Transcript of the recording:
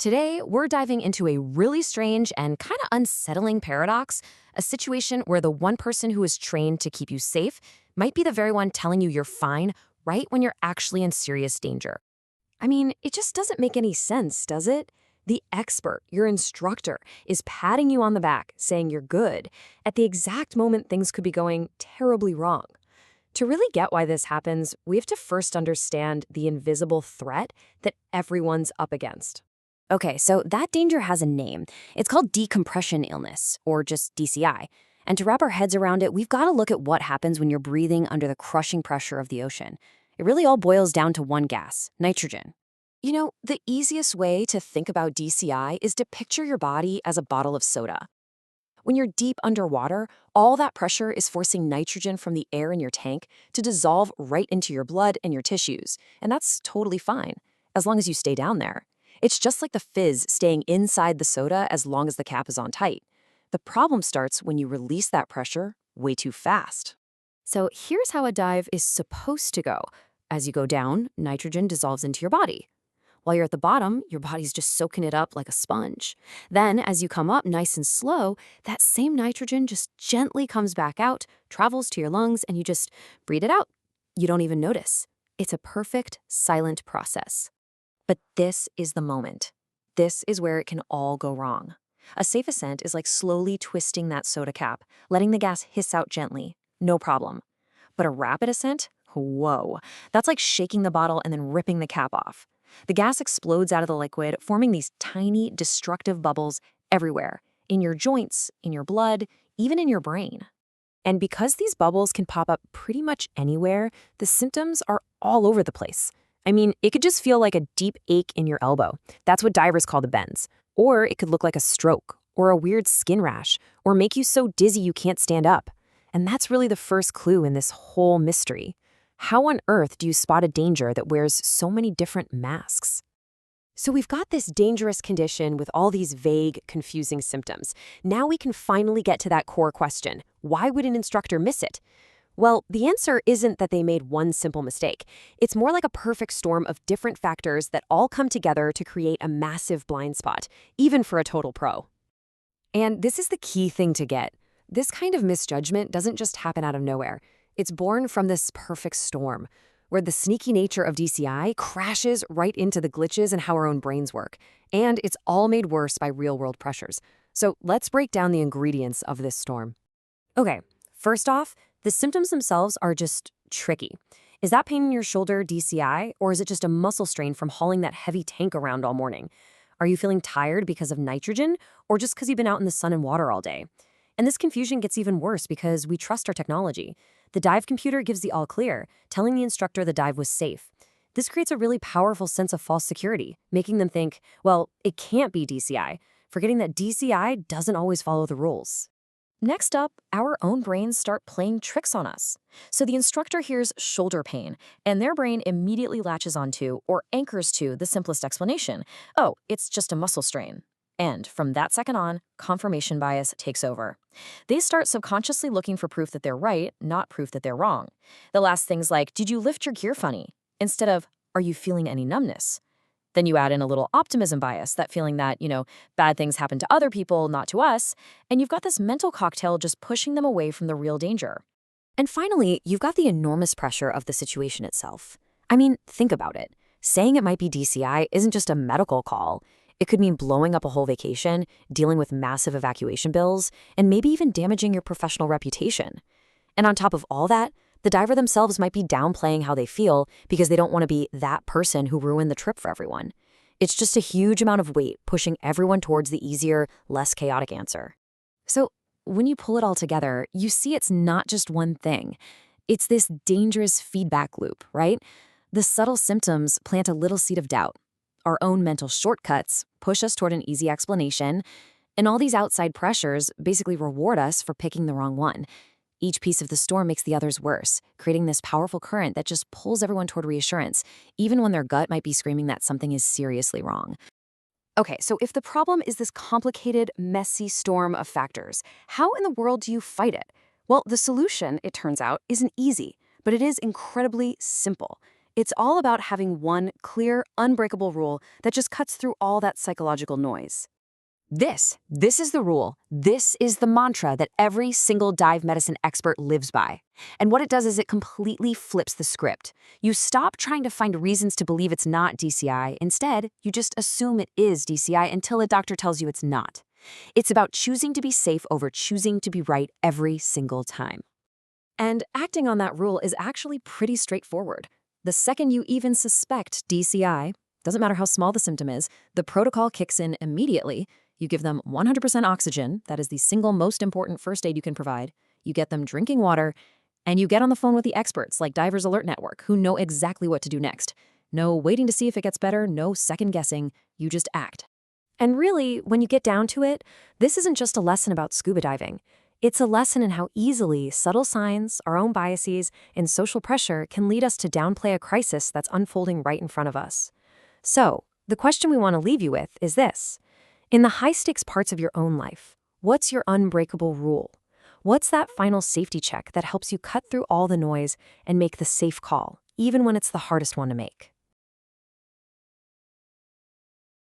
Today, we're diving into a really strange and kind of unsettling paradox, a situation where the one person who is trained to keep you safe might be the very one telling you you're fine right when you're actually in serious danger. I mean, it just doesn't make any sense, does it? The expert, your instructor, is patting you on the back, saying you're good, at the exact moment things could be going terribly wrong. To really get why this happens, we have to first understand the invisible threat that everyone's up against. Okay, so that danger has a name. It's called decompression illness, or just DCI. And to wrap our heads around it, we've got to look at what happens when you're breathing under the crushing pressure of the ocean. It really all boils down to one gas, nitrogen. You know, the easiest way to think about DCI is to picture your body as a bottle of soda. When you're deep underwater, all that pressure is forcing nitrogen from the air in your tank to dissolve right into your blood and your tissues. And that's totally fine, as long as you stay down there. It's just like the fizz staying inside the soda as long as the cap is on tight. The problem starts when you release that pressure way too fast. So here's how a dive is supposed to go. As you go down, nitrogen dissolves into your body. While you're at the bottom, your body's just soaking it up like a sponge. Then, as you come up nice and slow, that same nitrogen just gently comes back out, travels to your lungs, and you just breathe it out. You don't even notice. It's a perfect, silent process. But this is the moment. This is where it can all go wrong. A safe ascent is like slowly twisting that soda cap, letting the gas hiss out gently. No problem. But a rapid ascent? Whoa. That's like shaking the bottle and then ripping the cap off. The gas explodes out of the liquid, forming these tiny, destructive bubbles everywhere. In your joints, in your blood, even in your brain. And because these bubbles can pop up pretty much anywhere, the symptoms are all over the place. I mean, it could just feel like a deep ache in your elbow. That's what divers call the bends. Or it could look like a stroke, or a weird skin rash, or make you so dizzy you can't stand up. And that's really the first clue in this whole mystery. How on earth do you spot a danger that wears so many different masks? So we've got this dangerous condition with all these vague, confusing symptoms. Now we can finally get to that core question. Why would an instructor miss it? Well, the answer isn't that they made one simple mistake. It's more like a perfect storm of different factors that all come together to create a massive blind spot, even for a total pro. And this is the key thing to get. This kind of misjudgment doesn't just happen out of nowhere. It's born from this perfect storm, where the sneaky nature of DCI crashes right into the glitches in how our own brains work. And it's all made worse by real-world pressures. So let's break down the ingredients of this storm. Okay, first off, the symptoms themselves are just tricky. Is that pain in your shoulder DCI, or is it just a muscle strain from hauling that heavy tank around all morning? Are you feeling tired because of nitrogen, or just because you've been out in the sun and water all day? And this confusion gets even worse because we trust our technology. The dive computer gives the all clear, telling the instructor the dive was safe. This creates a really powerful sense of false security, making them think, well, it can't be DCI, forgetting that DCI doesn't always follow the rules. Next up, our own brains start playing tricks on us. So the instructor hears shoulder pain, and their brain immediately latches onto or anchors to the simplest explanation. Oh, it's just a muscle strain. And from that second on, confirmation bias takes over. They start subconsciously looking for proof that they're right, not proof that they're wrong. They'll ask things like, did you lift your gear funny? Instead of, are you feeling any numbness? Then you add in a little optimism bias, that feeling that, bad things happen to other people, not to us, and you've got this mental cocktail just pushing them away from the real danger. And finally, you've got the enormous pressure of the situation itself. I mean, think about it. Saying it might be DCI isn't just a medical call. It could mean blowing up a whole vacation, dealing with massive evacuation bills, and maybe even damaging your professional reputation. And on top of all that, the diver themselves might be downplaying how they feel because they don't want to be that person who ruined the trip for everyone. It's just a huge amount of weight pushing everyone towards the easier, less chaotic answer. So when you pull it all together, you see it's not just one thing. It's this dangerous feedback loop, right? The subtle symptoms plant a little seed of doubt. Our own mental shortcuts push us toward an easy explanation, and all these outside pressures basically reward us for picking the wrong one. Each piece of the storm makes the others worse, creating this powerful current that just pulls everyone toward reassurance, even when their gut might be screaming that something is seriously wrong. Okay, so if the problem is this complicated, messy storm of factors, how in the world do you fight it? Well, the solution, it turns out, isn't easy, but it is incredibly simple. It's all about having one clear, unbreakable rule that just cuts through all that psychological noise. This is the rule. This is the mantra that every single dive medicine expert lives by. And what it does is it completely flips the script. You stop trying to find reasons to believe it's not DCI. Instead, you just assume it is DCI until a doctor tells you it's not. It's about choosing to be safe over choosing to be right every single time. And acting on that rule is actually pretty straightforward. The second you even suspect DCI, doesn't matter how small the symptom is, the protocol kicks in immediately. You give them 100% oxygen, that is the single most important first aid you can provide. You get them drinking water, and you get on the phone with the experts like Divers Alert Network who know exactly what to do next. No waiting to see if it gets better, no second guessing, you just act. And really, when you get down to it, this isn't just a lesson about scuba diving. It's a lesson in how easily subtle signs, our own biases, and social pressure can lead us to downplay a crisis that's unfolding right in front of us. So, the question we want to leave you with is this. In the high-stakes parts of your own life, what's your unbreakable rule? What's that final safety check that helps you cut through all the noise and make the safe call, even when it's the hardest one to make?